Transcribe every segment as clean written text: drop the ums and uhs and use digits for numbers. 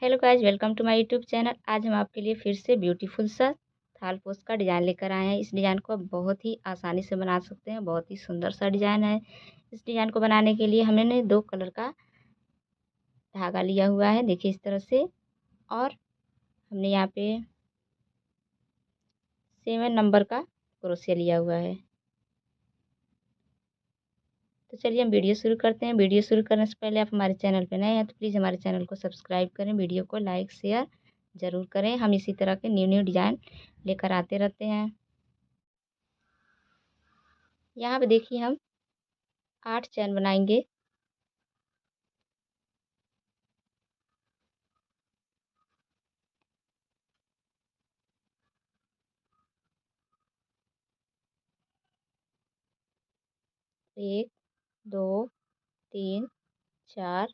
Hello guys, welcome to my YouTube channel. आज हम आपके लिए फिर से ब्यूटीफुल सा थाल पोस्ट का डिज़ाइन लेकर आए हैं। इस डिज़ाइन को आप बहुत ही आसानी से बना सकते हैं। बहुत ही सुंदर सा डिज़ाइन है। इस डिज़ाइन को बनाने के लिए हमने 2 कलर का धागा लिया हुआ है, देखिए इस तरह से। और हमने यहाँ पे 7 नंबर का क्रोशिया लिया हुआ है। तो चलिए हम वीडियो शुरू करते हैं। वीडियो शुरू करने से पहले आप हमारे चैनल पर नए हैं तो प्लीज़ हमारे चैनल को सब्सक्राइब करें, वीडियो को लाइक शेयर ज़रूर करें। हम इसी तरह के न्यू न्यू डिज़ाइन लेकर आते रहते हैं। यहाँ पे देखिए हम 8 चैन बनाएंगे। एक, दो, तीन, चार,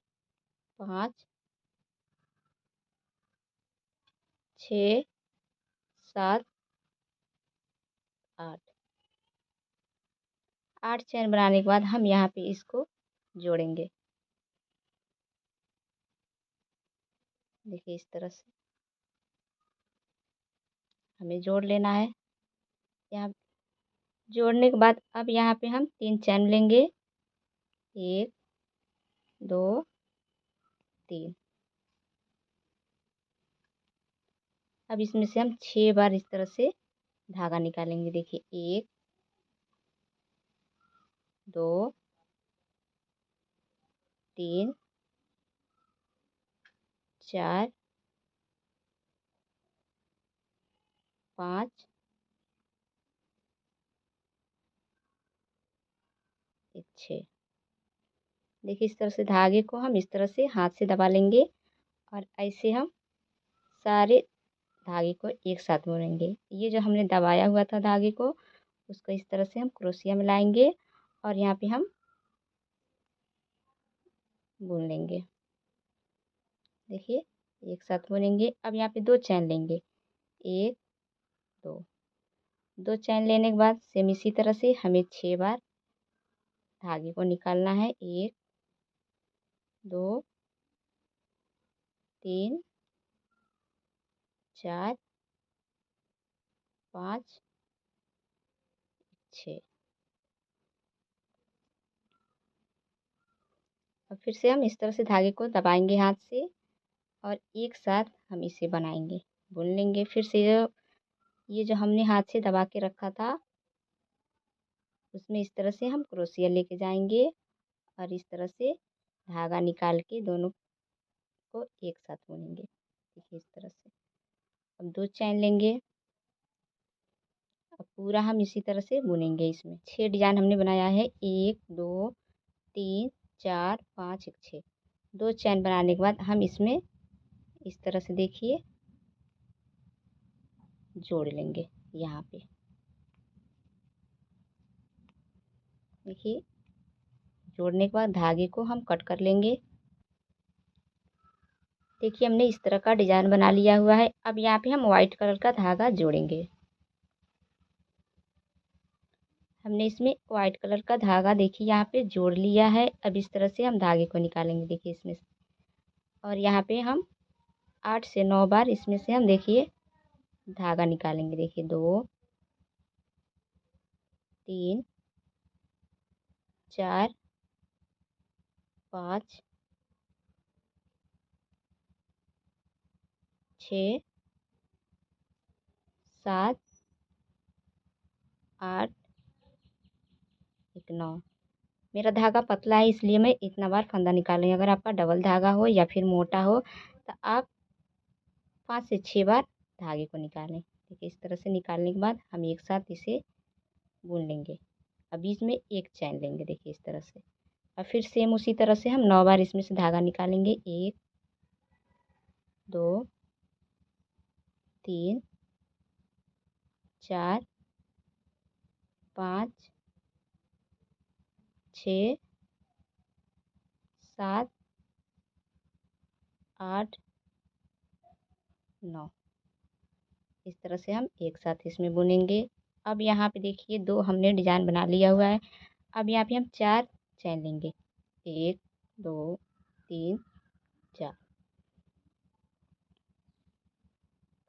पाँच, 6, 7, 8। 8 चैन बनाने के बाद हम यहाँ पे इसको जोड़ेंगे, देखिए इस तरह से हमें जोड़ लेना है। यहाँ जोड़ने के बाद अब यहाँ पे हम 3 चैन लेंगे, 1, 2, 3। अब इसमें से हम 6 बार इस तरह से धागा निकालेंगे, देखिए 1, 2, 3, 4, 5, 6। देखिए इस तरह से धागे को हम इस तरह से हाथ से दबा लेंगे और ऐसे हम सारे धागे को एक साथ मोड़ेंगे। ये जो हमने दबाया हुआ था धागे को, उसको इस तरह से हम क्रोशिया में लाएंगे और यहाँ पे हम बुन लेंगे, देखिए एक साथ बुनेंगे। अब यहाँ पे 2 चैन लेंगे, 1, 2। 2 चैन लेने के बाद सेम इसी तरह से हमें 6 बार धागे को निकालना है। 1, 2, 3, 4, 5, 6। अब फिर से हम इस तरह से धागे को दबाएंगे हाथ से और एक साथ हम इसे बनाएंगे, बुन लेंगे। फिर से ये जो हमने हाथ से दबा के रखा था, उसमें इस तरह से हम क्रोशिया लेके जाएंगे और इस तरह से धागा निकाल के दोनों को एक साथ बुनेंगे, देखिए इस तरह से। अब 2 चैन लेंगे, अब पूरा हम इसी तरह से बुनेंगे। इसमें 6 डिजाइन हमने बनाया है, 1, 2, 3, 4, 5, 6। 2 चैन बनाने के बाद हम इसमें इस तरह से देखिए जोड़ लेंगे। यहाँ पे देखिए जोड़ने के बाद धागे को हम कट कर लेंगे। देखिए हमने इस तरह का डिजाइन बना लिया हुआ है। अब यहाँ पे हम वाइट कलर का धागा जोड़ेंगे। हमने इसमें वाइट कलर का धागा देखिए यहाँ पे जोड़ लिया है। अब इस तरह से हम धागे को निकालेंगे, देखिए इसमें से। और यहाँ पे हम 8 से 9 बार इसमें से हम देखिए धागा निकालेंगे, देखिए 2, 3, 4, 5, 6, 7, 8, 9। मेरा धागा पतला है इसलिए मैं इतना बार फंदा निकाल रही हूँ। अगर आपका डबल धागा हो या फिर मोटा हो तो आप 5 से 6 बार धागे को निकालें। देखिए इस तरह से निकालने के बाद हम एक साथ इसे बुन लेंगे। अब बीच में एक चैन लेंगे, देखिए इस तरह से। और फिर सेम उसी तरह से हम 9 बार इसमें से धागा निकालेंगे। 1, 2, 3, 4, 5, 6, 7, 8, 9। इस तरह से हम एक साथ इसमें बुनेंगे। अब यहाँ पे देखिए 2 हमने डिजाइन बना लिया हुआ है। अब यहाँ पे हम 4 चैन लेंगे, 1, 2, 3, 4।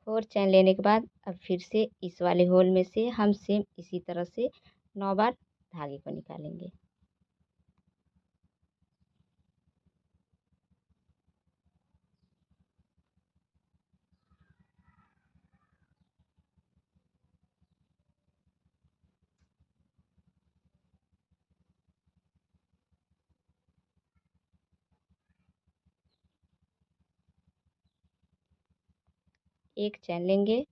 4 चैन लेने के बाद अब फिर से इस वाले होल में से हम सेम इसी तरह से 9 बार धागे को निकालेंगे। एक चैन लेंगे,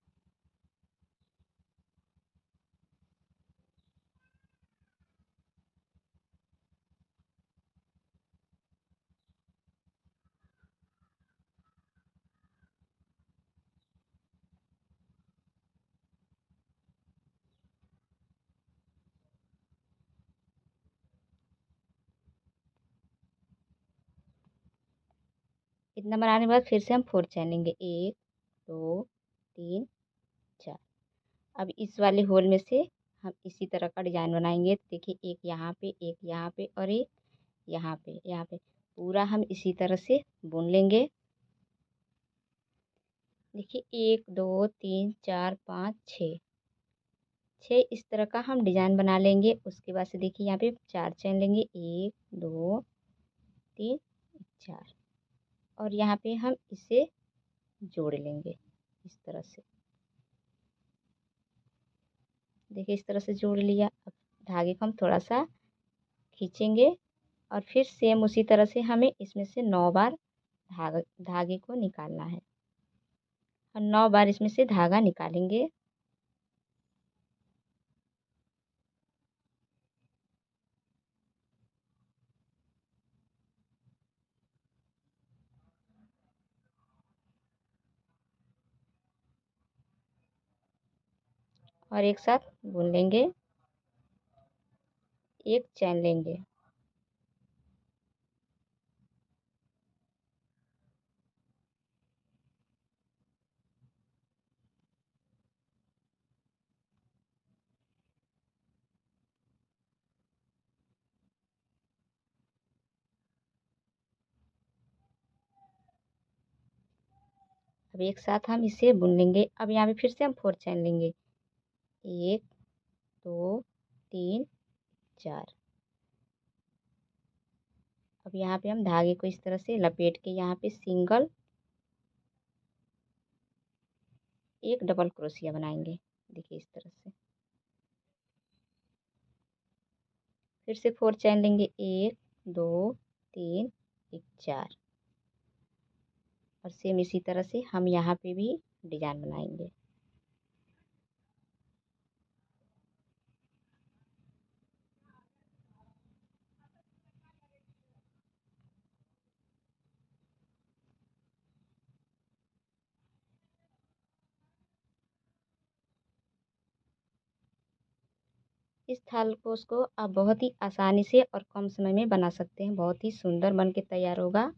इतना बनाने के बाद फिर से हम 4 चैन लेंगे, 1 2 3 4। अब इस वाले होल में से हम इसी तरह का डिजाइन बनाएंगे। देखिए एक यहाँ पे, एक यहाँ पे और एक यहाँ पे पूरा हम इसी तरह से बुन लेंगे। देखिए 1 2 3 4 5 6 6 इस तरह का हम डिजाइन बना लेंगे। उसके बाद से देखिए यहाँ पे 4 चैन लेंगे, 1 2 3 4 और यहाँ पे हम इसे जोड़ लेंगे इस तरह से। देखिए इस तरह से जोड़ लिया। अब धागे को हम थोड़ा सा खींचेंगे और फिर सेम उसी तरह से हमें इसमें से 9 बार धागे को निकालना है और 9 बार इसमें से धागा निकालेंगे। और एक साथ बुन लेंगे। एक चैन लेंगे, अब एक साथ हम इसे बुन लेंगे। अब यहाँ पे फिर से हम 4 चैन लेंगे, 1 2 3 4। अब यहाँ पे हम धागे को इस तरह से लपेट के यहाँ पे सिंगल एक डबल क्रोशिया बनाएंगे। देखिए इस तरह से फिर से 4 चैन लेंगे, 1 2 3 4 और सेम इसी तरह से हम यहाँ पे भी डिजाइन बनाएंगे। इस थालपोश को आप बहुत ही आसानी से और कम समय में बना सकते हैं। बहुत ही सुंदर बन के तैयार होगा।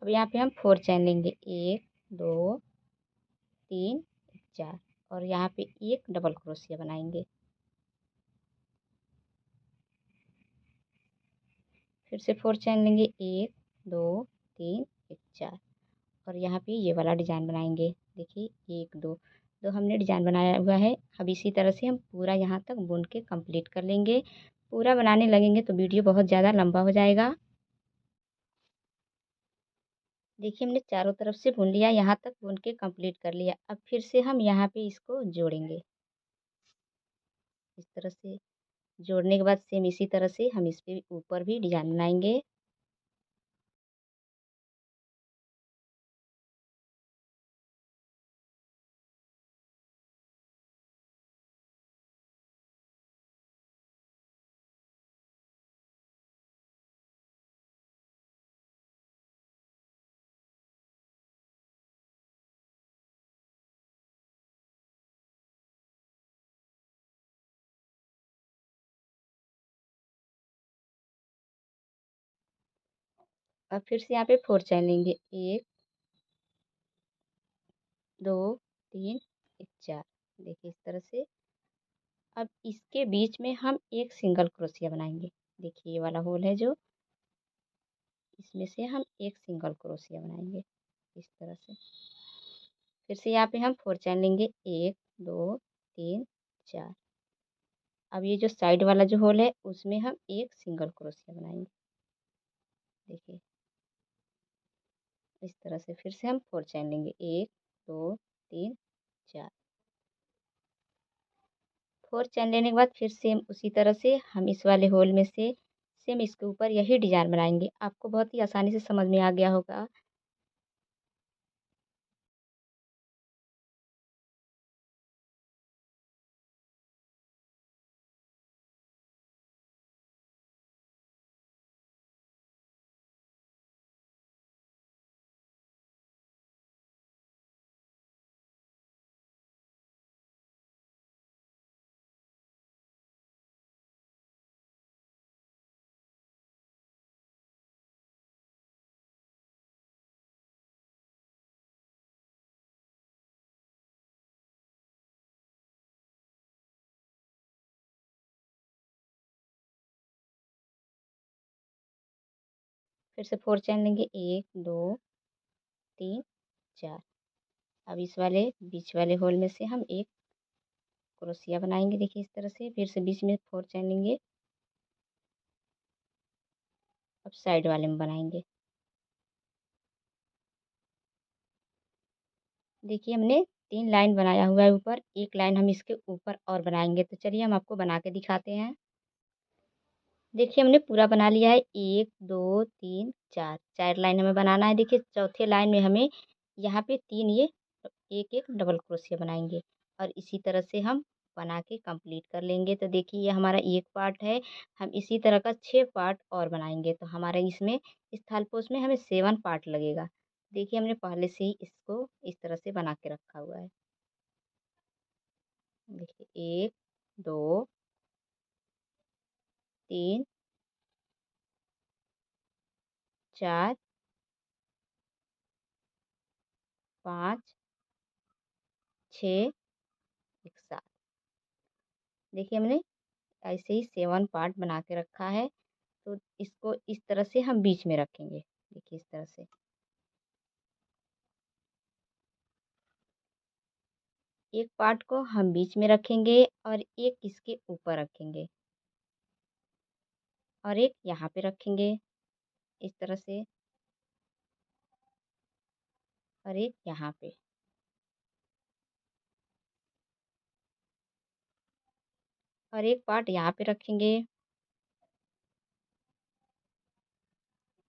अब यहाँ पे हम 4 चैन लेंगे, 1 2 3 4 और यहाँ पे एक डबल क्रोशिया बनाएंगे। फिर से 4 चैन लेंगे, 1 2 3 4 और यहाँ पे ये वाला डिजाइन बनाएंगे। देखिए 1 2 दो हमने डिजाइन बनाया हुआ है। अब इसी तरह से हम पूरा यहाँ तक बुन के कंप्लीट कर लेंगे। पूरा बनाने लगेंगे तो वीडियो बहुत ज़्यादा लंबा हो जाएगा। देखिए हमने चारों तरफ से बुन लिया, यहाँ तक बुन के कंप्लीट कर लिया। अब फिर से हम यहाँ पे इसको जोड़ेंगे इस तरह से। जोड़ने के बाद सेम इसी तरह से हम इस पे ऊपर भी डिजाइन बनाएंगे। अब फिर से यहाँ पे 4 चैन लेंगे, 1 2 3 4। देखिए इस तरह से। अब इसके बीच में हम एक सिंगल क्रोशिया बनाएंगे। देखिए ये वाला होल है जो, इसमें से हम एक सिंगल क्रोशिया बनाएंगे इस तरह से। फिर से यहाँ पे हम 4 चैन लेंगे, 1 2 3 4। अब ये जो साइड वाला जो होल है उसमें हम एक सिंगल क्रोशिया बनाएंगे। देखिए इस तरह से। फिर से हम 4 चैन लेंगे, 1 2 3 4। 4 चैन लेने के बाद फिर सेम उसी तरह से हम इस वाले होल में से सेम इसके ऊपर यही डिजाइन बनाएंगे। आपको बहुत ही आसानी से समझ में आ गया होगा। फिर से 4 चैन लेंगे, 1 2 3 4। अब इस वाले बीच वाले होल में से हम एक क्रोशिया बनाएंगे। देखिए इस तरह से। फिर से बीच में 4 चैन लेंगे। अब साइड वाले में बनाएंगे। देखिए हमने 3 लाइन बनाया हुआ है ऊपर, एक लाइन हम इसके ऊपर और बनाएंगे। तो चलिए हम आपको बना के दिखाते हैं। देखिए हमने पूरा बना लिया है, 1 2 3 4, 4 लाइन हमें बनाना है। देखिए चौथे लाइन में हमें यहाँ पे 3 ये एक एक डबल क्रोशिया बनाएंगे और इसी तरह से हम बना के कंप्लीट कर लेंगे। तो देखिए ये हमारा एक पार्ट है। हम इसी तरह का 6 पार्ट और बनाएंगे तो हमारे इसमें इस थालपोश में हमें 7 पार्ट लगेगा। देखिए हमने पहले से ही इसको इस तरह से बना के रखा हुआ है। देखिए 1 2 3 4 5 6 एक 7। देखिए हमने ऐसे ही 7 पार्ट बना के रखा है। तो इसको इस तरह से हम बीच में रखेंगे। देखिए इस तरह से एक पार्ट को हम बीच में रखेंगे और एक इसके ऊपर रखेंगे और एक यहाँ पे रखेंगे इस तरह से और एक यहाँ पे और एक पार्ट यहाँ पे रखेंगे,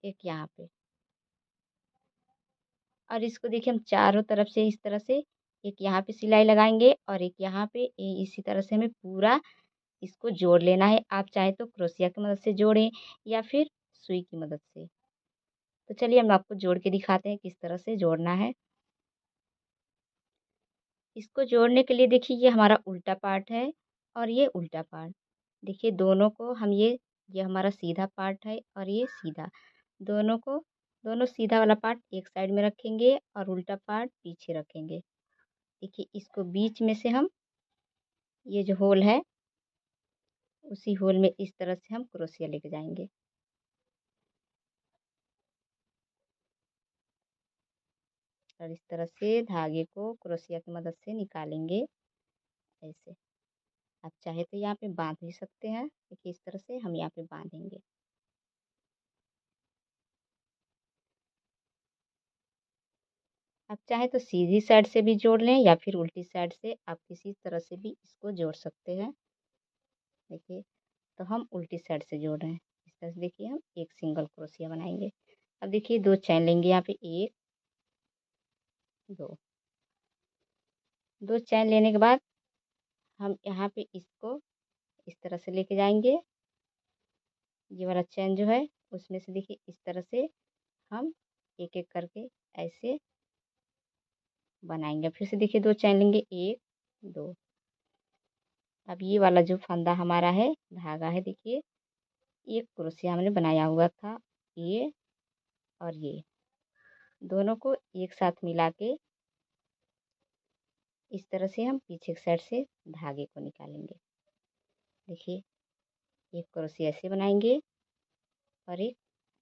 एक यहाँ पे। और इसको देखिए हम चारों तरफ से इस तरह से एक यहाँ पे सिलाई लगाएंगे और एक यहाँ पे इसी तरह से हमें पूरा इसको जोड़ लेना है। आप चाहे तो क्रोशिया की मदद से जोड़ें या फिर सुई की मदद से। तो चलिए हम आपको जोड़ के दिखाते हैं किस तरह से जोड़ना है। इसको जोड़ने के लिए देखिए ये हमारा उल्टा पार्ट है और ये उल्टा पार्ट। देखिए दोनों को हम ये हमारा सीधा पार्ट है और ये सीधा, दोनों को दोनों सीधा वाला पार्ट एक साइड में रखेंगे और उल्टा पार्ट पीछे रखेंगे। देखिए इसको बीच में से हम ये जो होल है उसी होल में इस तरह से हम क्रोशिया लेके जाएंगे और इस तरह से धागे को क्रोशिया की मदद से निकालेंगे ऐसे। आप चाहे तो यहाँ पे बांध भी सकते हैं। देखिए इस तरह से हम यहाँ पे बांधेंगे। आप चाहे तो सीधी साइड से भी जोड़ लें या फिर उल्टी साइड से, आप किसी तरह से भी इसको जोड़ सकते हैं। देखिए तो हम उल्टी साइड से जोड़ रहे हैं इस तरह से। देखिए हम एक सिंगल क्रोशिया बनाएंगे। अब देखिए 2 चैन लेंगे यहाँ पे, 1 2। 2 चैन लेने के बाद हम यहाँ पे इसको इस तरह से लेके जाएंगे। ये वाला चैन जो है उसमें से देखिए इस तरह से हम एक एक करके ऐसे बनाएंगे। फिर से देखिए 2 चैन लेंगे, 1 2। अब ये वाला जो फंदा हमारा है धागा है, देखिए एक क्रोशिया हमने बनाया हुआ था ये और ये दोनों को एक साथ मिला के इस तरह से हम पीछे की साइड से धागे को निकालेंगे। देखिए, एक क्रोशिया ऐसे बनाएंगे और एक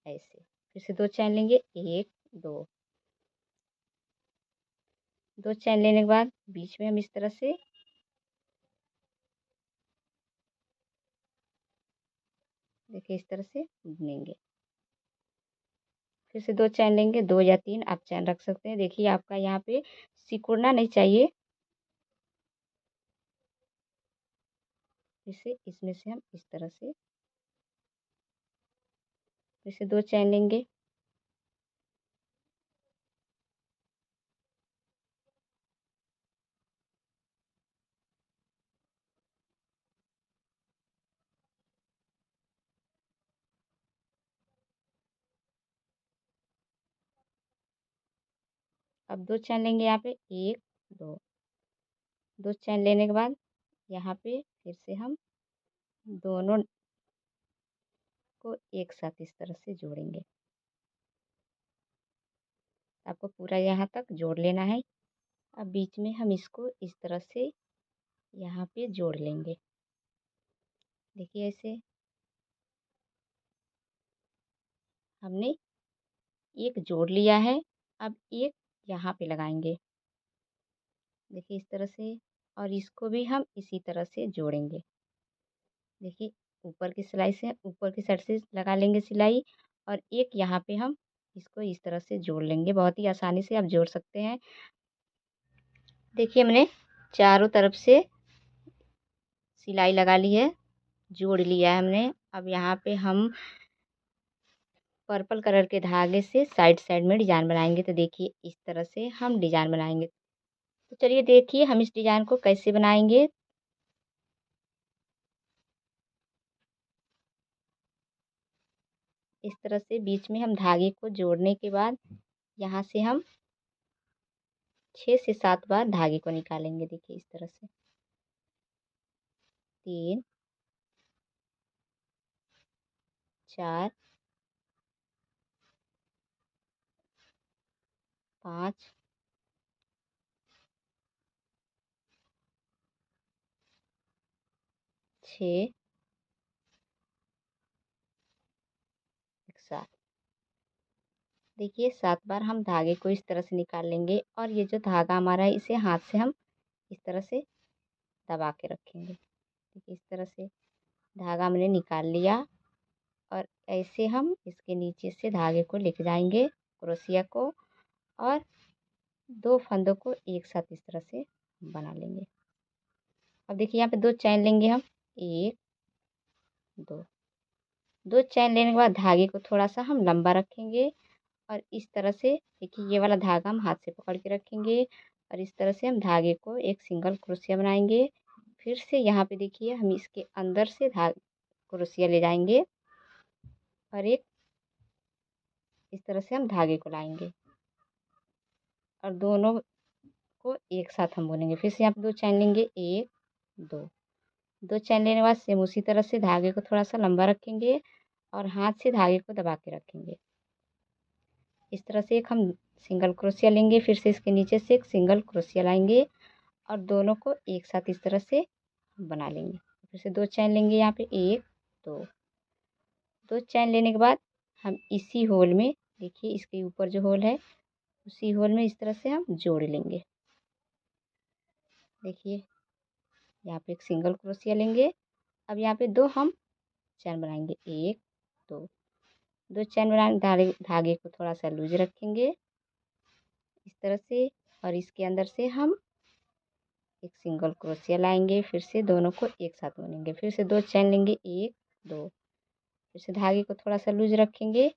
ऐसे। फिर से 2 चैन लेंगे, 1 2 चैन लेने के बाद बीच में हम इस तरह से देखिए इस तरह से बुनेंगे। फिर से 2 चैन लेंगे, 2 या 3 आप चैन रख सकते हैं। देखिए आपका यहाँ पे सिकुड़ना नहीं चाहिए। फिर से इसमें से हम इस तरह से फिर से 2 चैन लेंगे। अब 2 चैन लेंगे यहाँ पे, 1 2 चैन लेने के बाद यहाँ पे फिर से हम दोनों को एक साथ इस तरह से जोड़ेंगे। आपको पूरा यहाँ तक जोड़ लेना है। अब बीच में हम इसको इस तरह से यहाँ पे जोड़ लेंगे। देखिए ऐसे हमने एक जोड़ लिया है। अब एक यहाँ पे लगाएंगे। देखिए इस तरह से, और इसको भी हम इसी तरह से जोड़ेंगे। देखिए ऊपर की साइड से लगा लेंगे सिलाई, और एक यहाँ पे हम इसको इस तरह से जोड़ लेंगे। बहुत ही आसानी से आप जोड़ सकते हैं। देखिए हमने चारों तरफ से सिलाई लगा ली है, जोड़ लिया है हमने। अब यहाँ पे हम पर्पल कलर के धागे से साइड साइड में डिजाइन बनाएंगे। तो देखिए इस तरह से हम डिजाइन बनाएंगे। तो चलिए देखिए हम इस डिजाइन को कैसे बनाएंगे। इस तरह से बीच में हम धागे को जोड़ने के बाद यहाँ से हम 6 से 7 बार धागे को निकालेंगे। देखिए इस तरह से 3 4 5 6 7। देखिए 7 बार हम धागे को इस तरह से निकाल लेंगे, और ये जो धागा हमारा है इसे हाथ से हम इस तरह से दबा के रखेंगे। देखिए इस तरह से धागा हमने निकाल लिया, और ऐसे हम इसके नीचे से धागे को लेके जाएंगे क्रोशिया को, और 2 फंदों को एक साथ इस तरह से बना लेंगे। अब देखिए यहाँ पे 2 चैन लेंगे हम, 1 2 चैन लेने के बाद धागे को थोड़ा सा हम लंबा रखेंगे, और इस तरह से देखिए ये वाला धागा हम हाथ से पकड़ के रखेंगे, और इस तरह से हम धागे को एक सिंगल क्रोशिया बनाएंगे। फिर से यहाँ पे देखिए हम इसके अंदर से धागा क्रोशिया ले जाएंगे, और एक इस तरह से हम धागे को लाएंगे, और दोनों को एक साथ हम बुनेंगे। फिर से यहाँ पे 2 चैन लेंगे, 1 2 2 चैन लेने के बाद सेम उसी तरह से धागे को थोड़ा सा लंबा रखेंगे, और हाथ से धागे को दबा के रखेंगे। इस तरह से एक हम सिंगल क्रोशिया लेंगे, फिर से इसके नीचे से एक सिंगल क्रोशिया लाएंगे, और दोनों को एक साथ इस तरह से बना लेंगे। फिर से 2 चैन लेंगे यहाँ पे, 1 2 चैन लेने के बाद हम इसी होल में देखिए इसके ऊपर जो होल है उसी होल में इस तरह से हम जोड़ लेंगे। देखिए यहाँ पे एक सिंगल क्रोशिया लेंगे। अब यहाँ पे 2 हम चैन बनाएंगे, 1 2 चैन बनाएंगे। धागे को थोड़ा सा लूज रखेंगे इस तरह से, और इसके अंदर से हम एक सिंगल क्रोशिया लाएंगे। फिर से दोनों को एक साथ बुनेंगे। फिर से 2 चैन लेंगे, 1 फिर से धागे को थोड़ा सा लूज रखेंगे,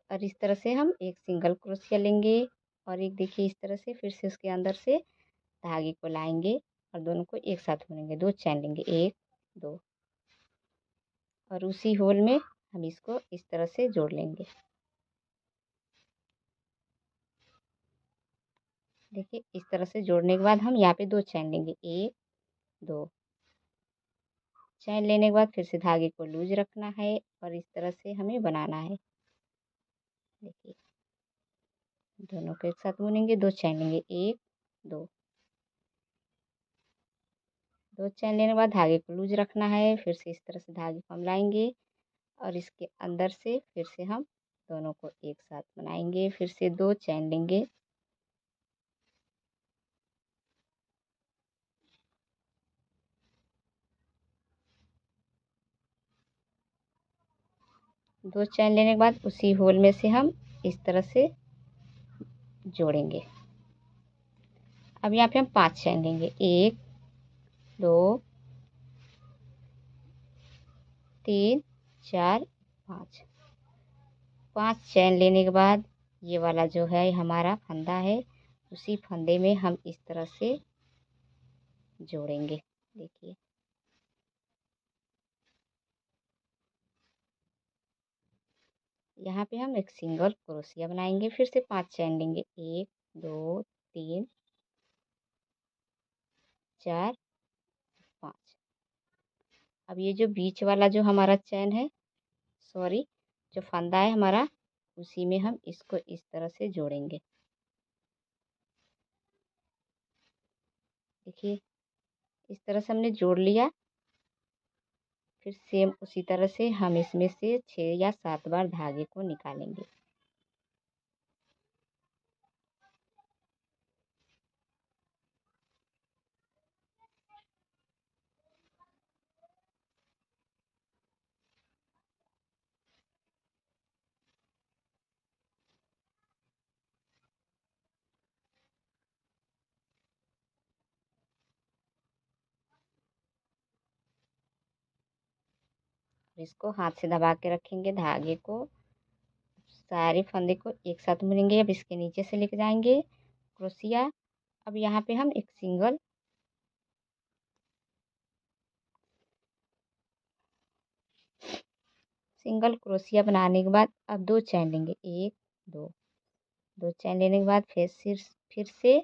और इस तरह से हम एक सिंगल क्रोशिया लेंगे, और एक देखिए इस तरह से फिर से उसके अंदर से धागे को लाएंगे, और दोनों को एक साथ बुनेंगे। 2 चैन लेंगे, 1 और उसी होल में हम इसको इस तरह से जोड़ लेंगे। देखिए इस तरह से जोड़ने के बाद हम यहाँ पे 2 चैन लेंगे, 1 2 चैन लेने के बाद फिर से धागे को लूज रखना है और इस तरह से हमें बनाना है। देखिए दोनों को एक साथ बुनेंगे, 2 चैन लेंगे, 1 2 2 चैन लेने के बाद धागे को लूज रखना है। फिर से इस तरह से धागे को हम लाएंगे और इसके अंदर से फिर से हम दोनों को एक साथ बनाएंगे। फिर से 2 चैन लेंगे, 2 चैन लेने के बाद उसी होल में से हम इस तरह से जोड़ेंगे। अब यहाँ पे हम 5 चैन लेंगे, 1 2 3 4 5 5 चैन लेने के बाद ये वाला जो है हमारा फंदा है, उसी फंदे में हम इस तरह से जोड़ेंगे। देखिए यहाँ पे हम एक सिंगल क्रोशिया बनाएंगे। फिर से 5 चैन लेंगे, 1 2 3 4 5। अब ये जो बीच वाला जो हमारा चैन है, सॉरी जो फंदा है हमारा, उसी में हम इसको इस तरह से जोड़ेंगे। देखिए इस तरह से हमने जोड़ लिया। फिर सेम उसी तरह से हम इसमें से 6 या 7 बार धागे को निकालेंगे। इसको हाथ से दबा के रखेंगे, धागे को सारे फंदे को एक साथ बुनेंगे। अब इसके नीचे से लेके जाएंगे क्रोशिया। अब यहाँ पे हम एक सिंगल क्रोशिया बनाने के बाद अब 2 चैन लेंगे, 1 2 2 चैन लेने के बाद फिर से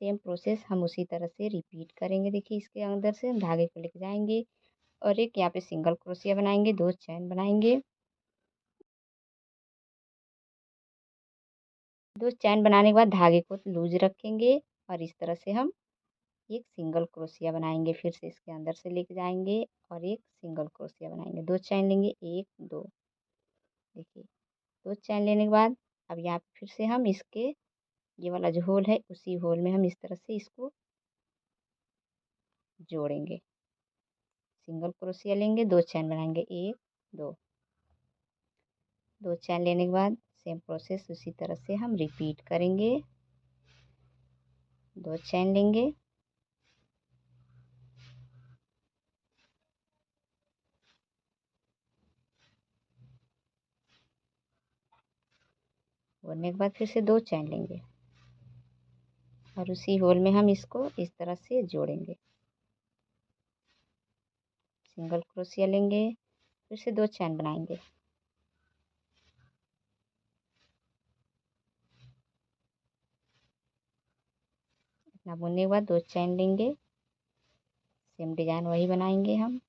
सेम प्रोसेस हम उसी तरह से रिपीट करेंगे। देखिए इसके अंदर से हम धागे को लेके जाएंगे और एक यहाँ पे सिंगल क्रोशिया बनाएंगे, 2 चैन बनाएंगे। 2 चैन बनाने के बाद धागे को लूज रखेंगे और इस तरह से हम एक सिंगल क्रोशिया बनाएंगे। फिर से इसके अंदर से लेके जाएंगे और एक सिंगल क्रोशिया बनाएंगे, 2 चैन लेंगे, 1 2। देखिए 2 चैन लेने के बाद अब यहाँ पे फिर से हम इसके ये वाला जो होल है, उसी होल में हम इस तरह से इसको जोड़ेंगे। सिंगल क्रोशिया लेंगे, 2 चैन बनाएंगे, 1 2 2 चैन लेने के बाद सेम प्रोसेस उसी तरह से हम रिपीट करेंगे। 2 चैन लेंगे, बोलने के बाद फिर से 2 चैन लेंगे और उसी होल में हम इसको इस तरह से जोड़ेंगे। सिंगल क्रोशिया लेंगे, फिर से 2 चैन बनाएंगे, इतना बुनने के बाद 2 चैन लेंगे, सेम डिजाइन वही बनाएंगे हम।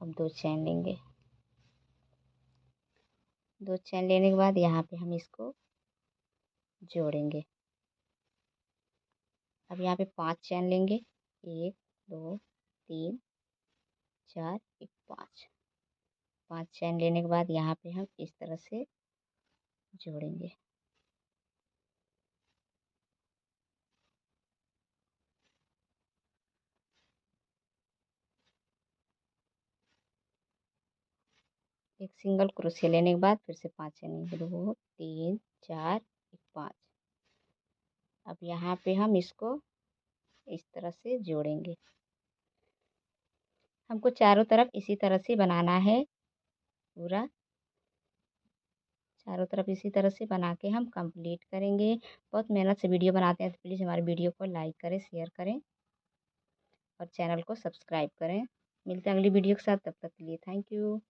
अब 2 चैन लेंगे, 2 चैन लेने के बाद यहाँ पे हम इसको जोड़ेंगे। अब यहाँ पे 5 चैन लेंगे, 1 2 3 4 एक 5 चैन लेने के बाद यहाँ पे हम इस तरह से जोड़ेंगे। एक सिंगल क्रोशिया लेने के बाद फिर से 5 चैन लेंगे, 2 3 4 एक 5। अब यहाँ पे हम इसको इस तरह से जोड़ेंगे। हमको चारों तरफ इसी तरह से बनाना है, पूरा चारों तरफ इसी तरह से बना के हम कंप्लीट करेंगे। बहुत मेहनत से वीडियो बनाते हैं, तो प्लीज़ हमारे वीडियो को लाइक करें, शेयर करें और चैनल को सब्सक्राइब करें। मिलते हैं अगली वीडियो के साथ, तब तक के लिए थैंक यू।